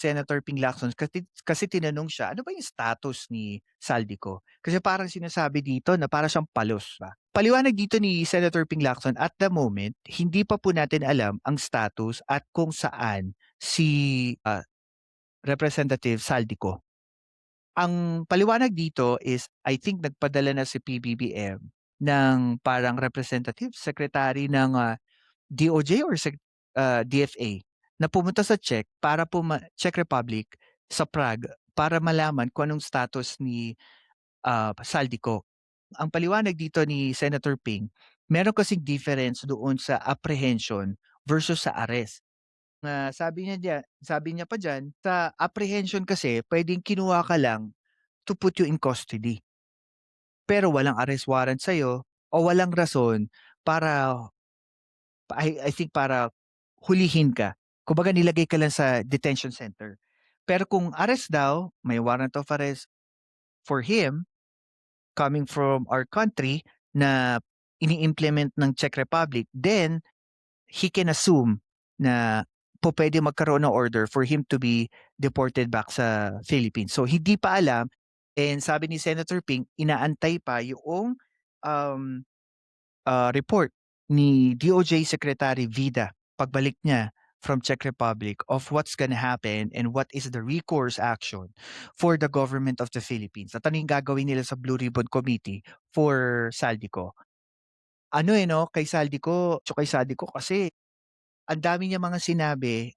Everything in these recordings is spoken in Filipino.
Senator Ping Lacson kasi tinanong siya, "Ano ba yung status ni Saldico?" Kasi parang sinasabi dito na para siyang palos ba. Paliwanag dito ni Senator Ping Lacson, at the moment, hindi pa po natin alam ang status at kung saan si, Representative Saldico. Ang paliwanag dito is I think nagpadala na si PBBM ng parang representative secretary ng, DOJ or DFA na pumunta sa Czech Republic sa Prague para malaman kung anong status ni, Saldico. Ang paliwanag dito ni Senator Ping, meron kasing difference doon sa apprehension versus sa arrest. Sabi niya pa diyan, sa apprehension kasi puwedeng kinuha ka lang to put you in custody, pero walang arrest warrant sa'yo o walang rason para I think para hulihin ka. Kumbaga nilagay ka lang sa detention center. Pero kung arrest daw, may warrant of arrest for him coming from our country na ini-implement ng Czech Republic, then he can assume na pupuwede magkaroon ng order for him to be deported back sa Philippines. So hindi pa alam, and sabi ni Senator Ping, inaantay pa yung um, report ni DOJ Secretary Vida pagbalik niya from Czech Republic of what's gonna happen and what is the recourse action for the government of the Philippines. At ano yung gagawin nila sa Blue Ribbon Committee for Saldico. Ano, 'no, kay Saldico kasi ang dami niyang mga sinabi,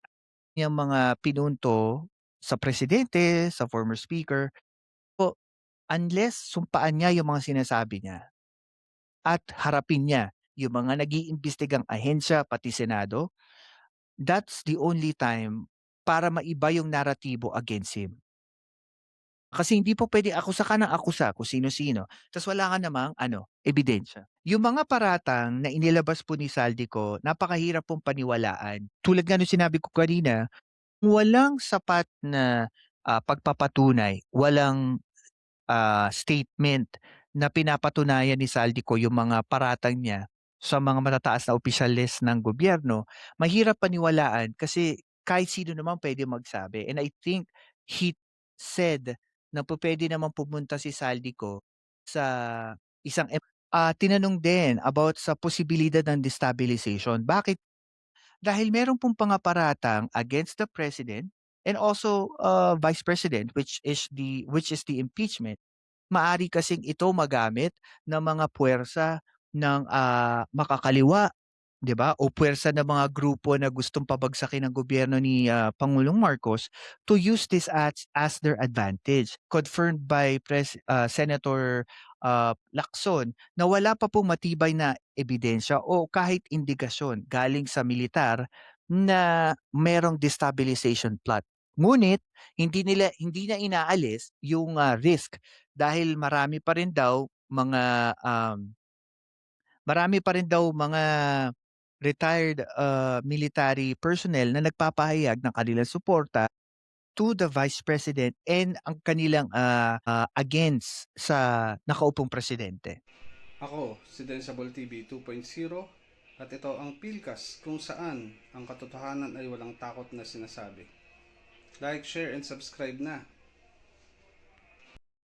niyang mga pinunto sa presidente, sa former speaker. So, unless sumpaan niya yung mga sinasabi niya at harapin niya yung mga nag-iimbestigang ahensya pati Senado, that's the only time para maiba yung naratibo against him. Kasi hindi po puwede akusa ka ng akusa kung sino-sino, ta's wala ka namang ebidensya. Yung mga paratang na inilabas po ni Saldico, napakahirap pong paniwalaan. Tulad nga nung sinabi ko kanina, walang sapat na, pagpapatunay, walang statement na pinapatunayan ni Saldico yung mga paratang niya sa mga matataas na opisyales ng gobyerno, mahirap paniwalaan kasi kahit sino naman puwede magsabi. And I think he said na pupuwede naman pumunta si Saldico sa isang tinanong din about sa posibilidad ng destabilization. Bakit? Dahil meron pong pangaparatang against the president and also, vice president, which is the impeachment. Maari kasing ito magamit ng mga puwersa ng, makakaliwa, 'di ba, o puwersa ng mga grupo na gustong pabagsakin ang gobyerno ni, Pangulong Marcos to use this as their advantage. Confirmed by Senator, Lacson na wala pa pong matibay na ebidensya o kahit indikasyon galing sa militar na merong destabilization plot. Ngunit hindi na inaalis yung, risk dahil marami pa rin daw mga retired, military personnel na nagpapahayag ng kanilang suporta to the Vice President and ang kanilang, against sa nakaupong presidente. Ako, si Densable TV 2.0 at ito ang Pilkas kung saan ang katotohanan ay walang takot na sinasabi. Like, share, and subscribe na